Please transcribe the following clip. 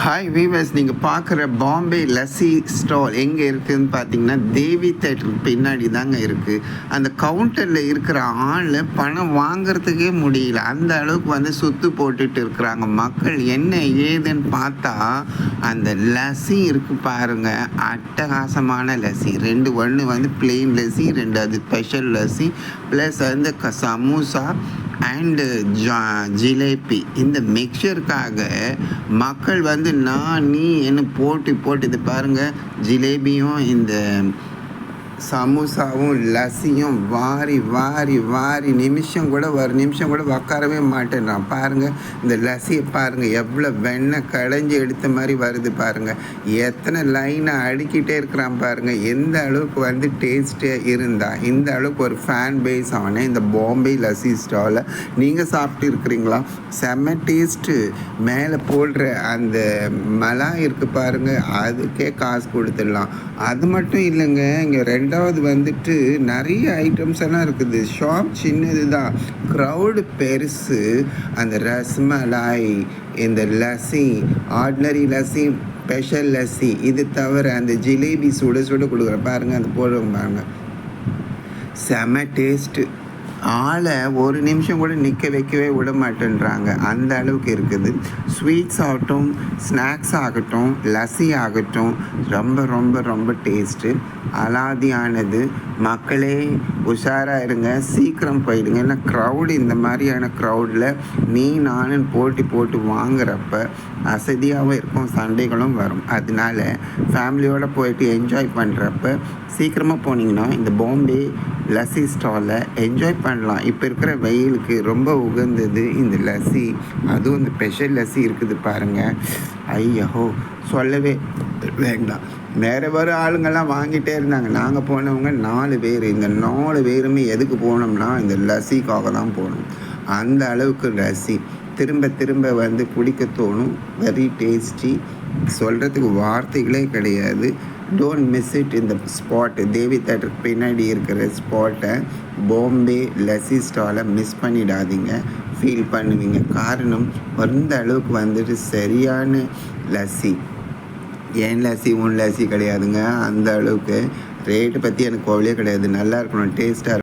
Hi viewers, நீங்கள் பார்க்குற Bombay lassi stall எங்கே இருக்குதுன்னு பார்த்தீங்கன்னா தேவி தேட்டருக்கு பின்னாடி தாங்க இருக்குது. அந்த கவுண்டரில் இருக்கிற ஆள் பணம் வாங்கிறதுக்கே முடியல, அந்த அளவுக்கு வந்து சுற்று போட்டுட்டு இருக்கிறாங்க மக்கள். என்ன ஏதுன்னு பார்த்தா அந்த லஸ்ஸி இருக்குது பாருங்கள், அட்டகாசமான லஸ்ஸி. ஒன்று வந்து பிளெயின் லஸ்ஸி, ரெண்டாவது ஸ்பெஷல் லஸ்ஸி, ப்ளஸ் வந்து சமோசா அண்டு ஜிலேபி. இந்த மிக்சருக்காக மக்கள் வந்து நீ என்ன போட்டு இது பாருங்கள், ஜிலேபியும் இந்த சமோசாவும் லஸ்ஸியும் வாரி வாரி வாரி ஒரு நிமிஷம் கூட உட்காரவே மாட்டேன்றான். பாருங்கள், இந்த லஸ்ஸியை பாருங்கள், எவ்வளோ வெண்ணெய் கடைஞ்சி எடுத்த மாதிரி வருது பாருங்கள். எத்தனை லைனை அடிக்கிட்டே இருக்கிறான் பாருங்கள். எந்த அளவுக்கு வந்து டேஸ்ட்டு இருந்தால் இந்த அளவுக்கு ஒரு ஃபேன் பேஸ் ஆன இந்த பாம்பே லஸ்ஸி ஸ்டாலில் நீங்கள் சாப்பிட்டு இருக்கிறீங்களா? செம்ம டேஸ்ட்டு. மேலே போடுற அந்த மலாய் இருக்குது பாருங்கள், அதுக்கே காசு கொடுத்துடலாம். அது மட்டும் இல்லைங்க, இங்கே ரெண்டாவது வந்துட்டு நிறைய ஐட்டம்ஸ் எல்லாம் இருக்குது. ஷாப் சின்னது தான், க்ரௌடு பெருசு. அந்த ரஸ்மலாய், இந்த லஸ்ஸி, ஆர்டினரி லஸ்ஸி, ஸ்பெஷல் லஸ்ஸி, இது தவிர அந்த ஜிலேபி சுட சுட கொடுக்குற பாருங்கள், அந்த போடுறவங்க பாருங்கள், செம டேஸ்ட்டு. ஆளை ஒரு நிமிஷம் கூட நிற்க வைக்கவே விட மாட்டேன்றாங்க, அந்த அளவுக்கு இருக்குது. ஸ்வீட்ஸ் ஆகட்டும், ஸ்நாக்ஸ் ஆகட்டும், லஸ்ஸி ஆகட்டும், ரொம்ப ரொம்ப ரொம்ப டேஸ்ட்டு, அலாதியானது. மக்களே உஷாராக இருங்க, சீக்கிரம் போயிடுங்க. ஏன்னா க்ரௌடு, இந்த மாதிரியான க்ரௌடில் நானும் போட்டு வாங்குறப்ப அசதியாகவும் இருக்கும், சண்டைகளும் வரும். அதனால ஃபேமிலியோடு போயிட்டு என்ஜாய் பண்ணுறப்ப சீக்கிரமாக போனீங்கன்னா இந்த பாம்பே லஸ்ஸி ஸ்டாலில் என்ஜாய் பண்ணலாம். இப்போ இருக்கிற வெயிலுக்கு ரொம்ப உகந்தது இந்த லஸ்ஸி. அதுவும் இந்த ஸ்பெஷல் லஸ்ஸி இருக்குது பாருங்கள், ஐயோ சொல்லவே வேண்டாம். வேறு ஆளுங்கள்லாம் வாங்கிட்டே இருந்தாங்க. நாங்கள் போனவங்க 4 பேர். இந்த 4 பேருமே எதுக்கு போனோம்னா இந்த லஸ்ஸிக்காக தான் போனோம். அந்த அளவுக்கு லஸ்ஸி திரும்ப வந்து குடிக்க தோணும். வெரி டேஸ்டி, சொல்கிறதுக்கு வார்த்தைகளே கிடையாது. Don't miss it. இந்த ஸ்பாட்டு தேவி தேட்டருக்கு பின்னாடி இருக்கிற ஸ்பாட்டை, பாம்பே லஸ்ஸி ஸ்டாலை மிஸ் பண்ணிடாதீங்க. ஃபீல் பண்ணுவீங்க. காரணம், அந்த அளவுக்கு வந்துட்டு சரியான லஸ்ஸி. ஏன் லஸ்ஸி உன் லஸ்ஸி கிடையாதுங்க, அந்த அளவுக்கு. ரேட்டு பற்றி எனக்கு கவலையே கிடையாது. நல்லா இருக்கணும், டேஸ்ட்டாக